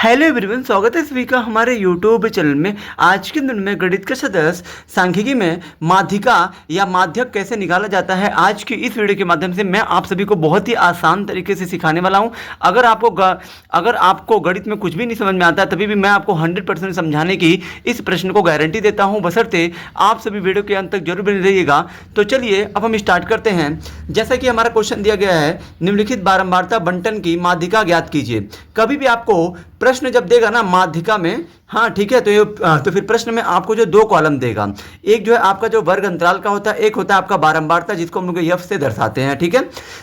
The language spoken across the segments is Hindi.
हेलो एवरीवन, स्वागत है सभी का हमारे यूट्यूब चैनल में। आज के दिन में गणित के सदस्य सांख्यिकी में माध्यिका या माध्यक कैसे निकाला जाता है, आज की इस वीडियो के माध्यम से मैं आप सभी को बहुत ही आसान तरीके से सिखाने वाला हूं। अगर आपको गणित में कुछ भी नहीं समझ में आता है तभी भी मैं आपको 100% समझाने की इस प्रश्न को गारंटी देता हूँ, बशर्ते आप सभी वीडियो के अंत तक जरूर बने रहिएगा। तो चलिए अब हम स्टार्ट करते हैं। जैसा कि हमारा क्वेश्चन दिया गया है, निम्नलिखित बारंबारता बंटन की माध्यिका ज्ञात कीजिए। कभी भी आपको प्रश्न जब देगा ना माध्यिका में, हाँ ठीक है, तो फिर प्रश्न में आपको जो दो कॉलम देगा, एक जो है आपका जो वर्ग अंतराल का होता है, एक होता है आपका बारंबारता जिसको हम लोग एफ से दर्शाते हैं। ठीक है,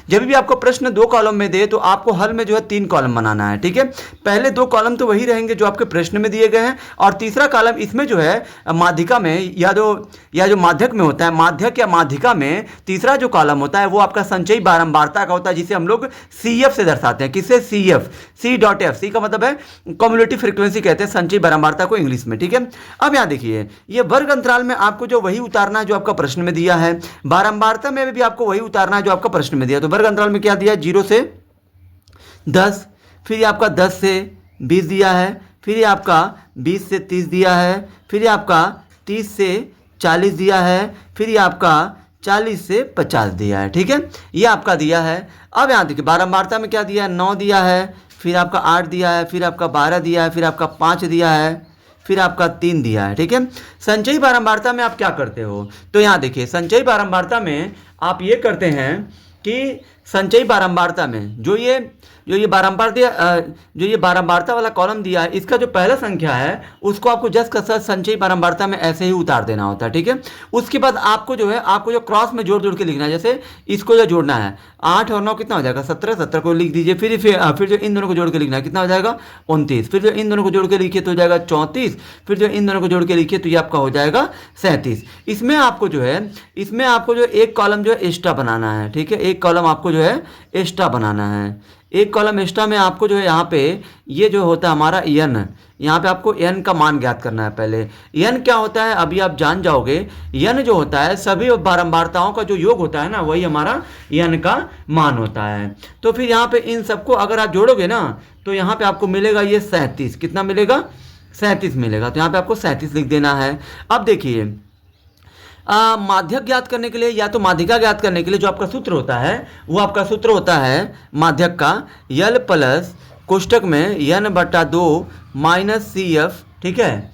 जब भी आपको प्रश्न दो कॉलम में दे तो आपको हल में जो है तीन कॉलम बनाना है। ठीक है, पहले दो कॉलम तो वही रहेंगे जो आपके प्रश्न में दिए गए हैं, और तीसरा कॉलम इसमें जो है माध्यिका में या जो माध्यक में होता है, माध्यक या माध्यिका में तीसरा जो कॉलम होता है वो आपका संचयी बारंबारता का होता है, जिसे हम लोग सी एफ से दर्शाते हैं। किससे? C F, C dot F. C का मतलब है कम्युलेटिव फ्रीक्वेंसी कहते हैं संचयी बारंबारता को इंग्लिश में। ठीक है, अब यहां देखिए, ये वर्ग अंतराल में आपको जो वही उतारना है जो आपका प्रश्न में दिया है, बारंबारता में भी आपको वही उतारना है जो आपका प्रश्न में दिया। तो वर्ग अंतराल में क्या दिया है? 0 से 10, फिर ये आपका 10 से 20 दिया है, फिर ये आपका 20 से 30 दिया है, फिर ये आपका 30 से 40 दिया है, फिर ये आपका 40 से 50 दिया है। ठीक है, ये आपका दिया है। अब यहाँ देखिए बारंबारता में क्या दिया है? 9 दिया है, फिर आपका 8 दिया है, फिर आपका 12 दिया है, फिर आपका 5 दिया है, फिर आपका 3 दिया है। ठीक है, संचयी बारंबारता में आप क्या करते हो? तो यहाँ देखिए, संचयी बारंबारता में आप ये करते हैं कि संचयी बारंबारता में जो ये बारंबारता वाला कॉलम दिया है, इसका जो पहला संख्या है उसको आपको जस्ट का सच संचयी बारंबारता में ऐसे ही उतार देना होता है। ठीक है, उसके बाद आपको जो क्रॉस में जोड़ जोड़ के लिखना है। जैसे इसको जो जोड़ना है, 8 और 9 कितना हो जाएगा? 17। 17 को लिख दीजिए, फिर जो इन दोनों को जोड़ के लिखना है कितना हो जाएगा? 29। फिर जो इन दोनों को जोड़ के लिखिए तो हो जाएगा 34। फिर जो इन दोनों को जोड़ के लिखिए तो ये आपका हो जाएगा 37। इसमें आपको जो एक कॉलम जो है एक्स्ट्रा बनाना है। ठीक है, एक कॉलम आपको जो है एक्स्ट्रा बनाना है। एक कॉलम एक्स्ट्रा में आपको जो है यहाँ पे ये जो होता है हमारा एन, यहाँ पे आपको एन का मान ज्ञात करना है। पहले एन क्या होता है अभी आप जान जाओगे। एन जो होता है सभी बारंबारताओं का जो योग होता है ना, वही हमारा एन का मान होता है। तो फिर यहाँ पे इन सबको अगर आप जोड़ोगे ना तो यहाँ पे आपको मिलेगा ये 37। कितना मिलेगा? 37 मिलेगा। तो यहाँ पे आपको 37 लिख देना है। अब देखिए, माध्यक ज्ञात करने के लिए या तो माध्यिका ज्ञात करने के लिए जो आपका सूत्र होता है वो आपका सूत्र होता है माध्यक का यल प्लस कोष्टक में n बटा 2 माइनस सी एफ। ठीक है,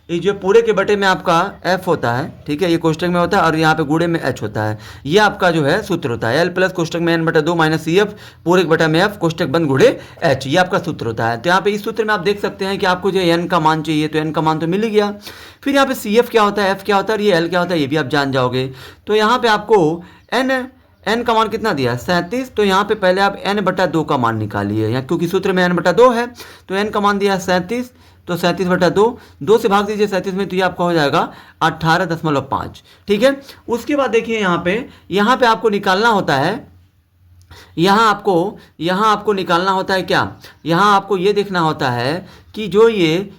ये जो पूरे के बटे में आपका f होता है। ठीक है, ये कोष्टक में होता है और यहाँ पे गुणे में h होता है। ये आपका जो है सूत्र होता है, l प्लस कोष्टक में n बटा 2 माइनस सी एफ पूरे के बटे में f कोष्टक बंद गुणे h, ये आपका सूत्र होता है। तो यहाँ पे इस सूत्र में आप देख सकते हैं कि आपको जो n का मान चाहिए, तो n का मान तो मिल ही गया। फिर यहाँ पे सी एफ क्या होता है, f क्या होता है और ये l क्या होता है ये भी आप जान जाओगे। तो यहाँ पे आपको n का मान कितना दिया है? 37। तो यहाँ पे पहले आप n बटा 2 का मान निकालिए, यहाँ क्योंकि सूत्र में n बटा 2 है तो n का मान दिया है 37। तो 37 बटा 2 से भाग दीजिए 37 में, तो ये आपका हो जाएगा 18.5। ठीक है, उसके बाद देखिए यहाँ पे आपको निकालना होता है, यहाँ आपको निकालना होता है क्या? यहाँ आपको ये देखना होता है कि जो ये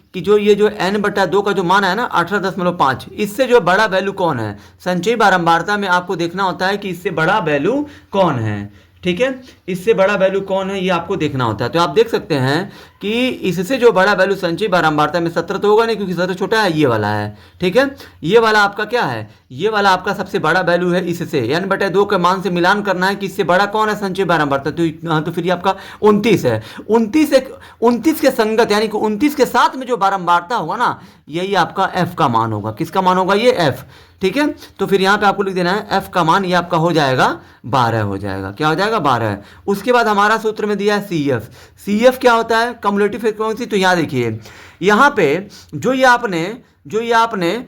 n बटा 2 का जो मान है ना 18.5, इससे जो बड़ा वैल्यू कौन है? संचयी बारंबारता में आपको देखना होता है कि इससे बड़ा वैल्यू कौन है। ठीक है, इससे बड़ा वैल्यू कौन है ये आपको देखना होता है। तो आप देख सकते हैं कि इससे जो बड़ा वैल्यू संचयी बारंबारता में 17 तो होगा नहीं, क्योंकि 17 छोटा है, ये वाला है। ठीक है, ये वाला आपका क्या है? ये वाला आपका सबसे बड़ा वैल्यू है। इससे n बटे 2 के मान से मिलान करना है कि इससे बड़ा कौन है संचयी बारंबारता। तो फिर ये आपका 29 है। 29 के संगत यानी कि 29 के साथ में जो बारंबारता होगा ना, यही आपका f का मान होगा। किसका मान होगा? ये f। ठीक है, तो फिर यहाँ पे आपको लिख देना है f का मान, ये आपका हो जाएगा 12 हो जाएगा। क्या हो जाएगा? 12। उसके बाद हमारा सूत्र में दिया है सी एफ। सी एफ क्या होता है? Cumulative frequency. तो यहाँ देखिए, यहाँ पे जो ये आपने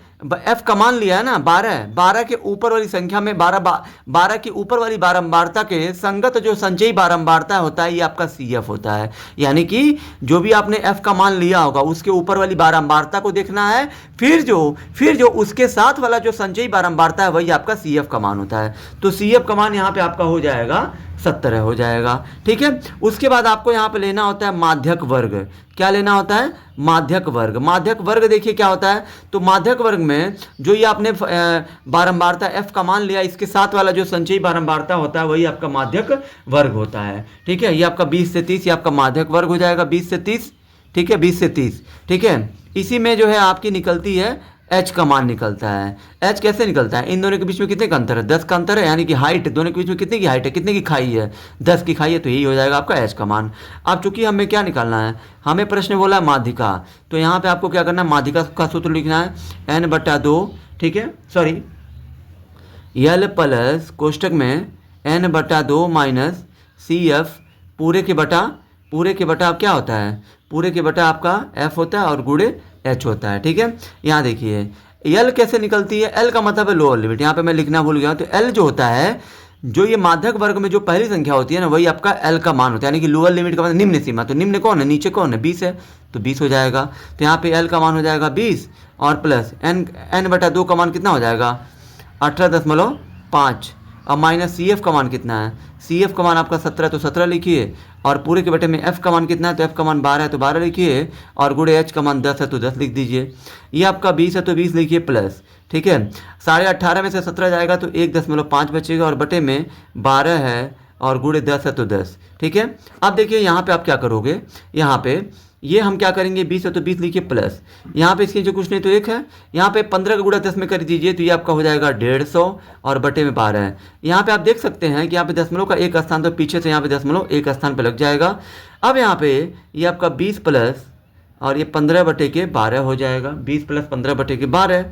f का मान लिया है ना 12 के ऊपर वाली संख्या में 12 के ऊपर वाली बारंबारता के संगत जो संचयी बारंबारता होता है ये आपका सी एफ होता है। यानी कि जो भी आपने f का मान लिया होगा उसके ऊपर वाली बारंबारता को देखना है, फिर जो उसके साथ वाला जो संचयी बारंबारता है वही आपका सी एफ का मान होता है। तो सी एफ का मान यहाँ पे आपका हो जाएगा 17 हो जाएगा। ठीक है, उसके बाद आपको यहाँ पे लेना होता है माध्यक वर्ग। क्या लेना होता है? माध्यक वर्ग। माध्यक वर्ग देखिए क्या होता है, तो माध्यक वर्ग में जो ये आपने बारंबारता f का मान लिया, इसके साथ वाला जो संचयी बारंबारता होता है वही आपका माध्यक वर्ग होता है। ठीक है, ये आपका 20 से 30 ये आपका माध्यक वर्ग हो जाएगा, 20 से 30। ठीक है, 20 से 30। ठीक है, इसी में जो है आपकी निकलती है h का मान निकलता है। h कैसे निकलता है? इन दोनों के बीच में कितने का अंतर है? 10 का अंतर है, यानी कि हाइट दोनों के बीच में कितने की हाइट है, कितने की खाई है? 10 की खाई है, तो यही हो जाएगा आपका h का मान। अब चूंकि हमें क्या निकालना है, हमें प्रश्न बोला है माध्यिका, तो यहाँ पे आपको क्या करना है, माध्यिका का सूत्र लिखना है n/2। ठीक है, सॉरी l प्लस कोष्टक में n/2 माइनस CF पूरे के बटा अब क्या होता है, पूरे के बटा आपका f होता है और गुणे h होता है। ठीक है, यहाँ देखिए l कैसे निकलती है, l का मतलब है लोअर लिमिट, यहाँ पे मैं लिखना भूल गया। तो l जो होता है, जो ये माध्यक वर्ग में जो पहली संख्या होती है ना, वही आपका l का मान होता है, यानी कि लोअर लिमिट का मतलब निम्न सीमा। तो निम्न कौन है, नीचे कौन है, 20 है, तो 20 हो जाएगा। तो यहाँ पे l का मान हो जाएगा 20 और प्लस n/2 का मान कितना हो जाएगा, 18.5। अब माइनस CF का मान कितना है, CF का मान आपका 17 है, तो 17 लिखिए, और पूरे के बटे में f का मान कितना है, तो f का मान 12 है, तो 12 लिखिए, और गुणे h का मान 10 है, तो 10 लिख दीजिए। ये आपका 20 है, तो 20 लिखिए प्लस। ठीक है, 18.5 में से 17 जाएगा तो 1.5 बचेगा, और बटे में 12 है और गुणे 10 है, तो 10। ठीक है, अब देखिए यहाँ पे आप क्या करोगे, यहाँ पे ये हम क्या करेंगे, 20 है तो 20 लिखिए प्लस, यहाँ पे इसके जो कुछ नहीं तो 1 है, यहाँ पे 15 का गुणा 10 में कर दीजिए, तो ये आपका हो जाएगा 150 और बटे में 12 है। यहाँ पे आप देख सकते हैं कि यहाँ पे दशमलव का एक स्थान, तो पीछे से यहाँ पे दशमलव एक स्थान पे लग जाएगा। अब यहाँ पे ये आपका 20 प्लस और ये 15/12 हो जाएगा, 20 प्लस 15/12,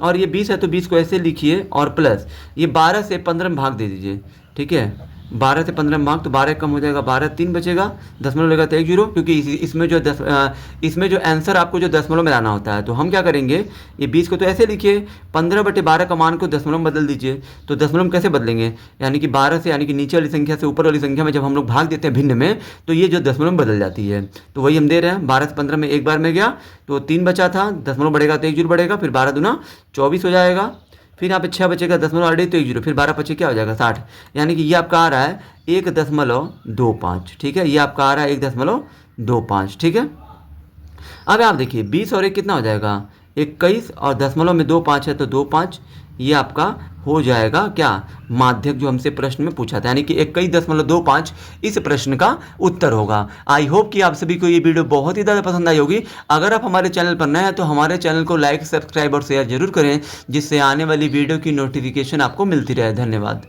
और ये 20 है तो 20 को ऐसे लिखिए, और प्लस ये 12 से 15 में भाग दे दीजिए। ठीक है, 12 से 15 में भाग, तो 12 कम हो जाएगा, 12 3 बचेगा, दशमलव लगेगा तो 1 0, क्योंकि इसमें जो आंसर आपको जो दशमलव में लाना होता है। तो हम क्या करेंगे, ये 20 को तो ऐसे लिखिए, 15/12 का मान को दशमलव में बदल दीजिए। तो दशमलव में कैसे बदलेंगे, यानी कि 12 से, यानी कि नीचे वाली संख्या से ऊपर वाली संख्या में जब हम लोग भाग देते हैं भिन्न में, तो ये जो दशमलव में बदल जाती है। तो वही हम दे रहे हैं, 12 से 15 में एक बार में गया तो 3 बचा था, दशमलव बढ़ेगा तो 1 0 बढ़ेगा, फिर 12 दूना 24 हो जाएगा, फिर यहाँ पे 6 बचेगा, दशमलव अड़े तो 1 0, फिर 12 बचे क्या हो जाएगा 60, यानी कि ये आपका आ रहा है 1.25। ठीक है, ये आपका आ रहा है 1.25। ठीक है, अब आप देखिए 20 और 1 कितना हो जाएगा, 21, और दशमलव में 25 है तो 25, ये आपका हो जाएगा क्या, माध्यक जो हमसे प्रश्न में पूछा था, यानी कि 21.25 इस प्रश्न का उत्तर होगा। आई होप कि आप सभी को ये वीडियो बहुत ही ज़्यादा पसंद आई होगी। अगर आप हमारे चैनल पर नए हैं तो हमारे चैनल को लाइक, सब्सक्राइब और शेयर जरूर करें, जिससे आने वाली वीडियो की नोटिफिकेशन आपको मिलती रहे। धन्यवाद।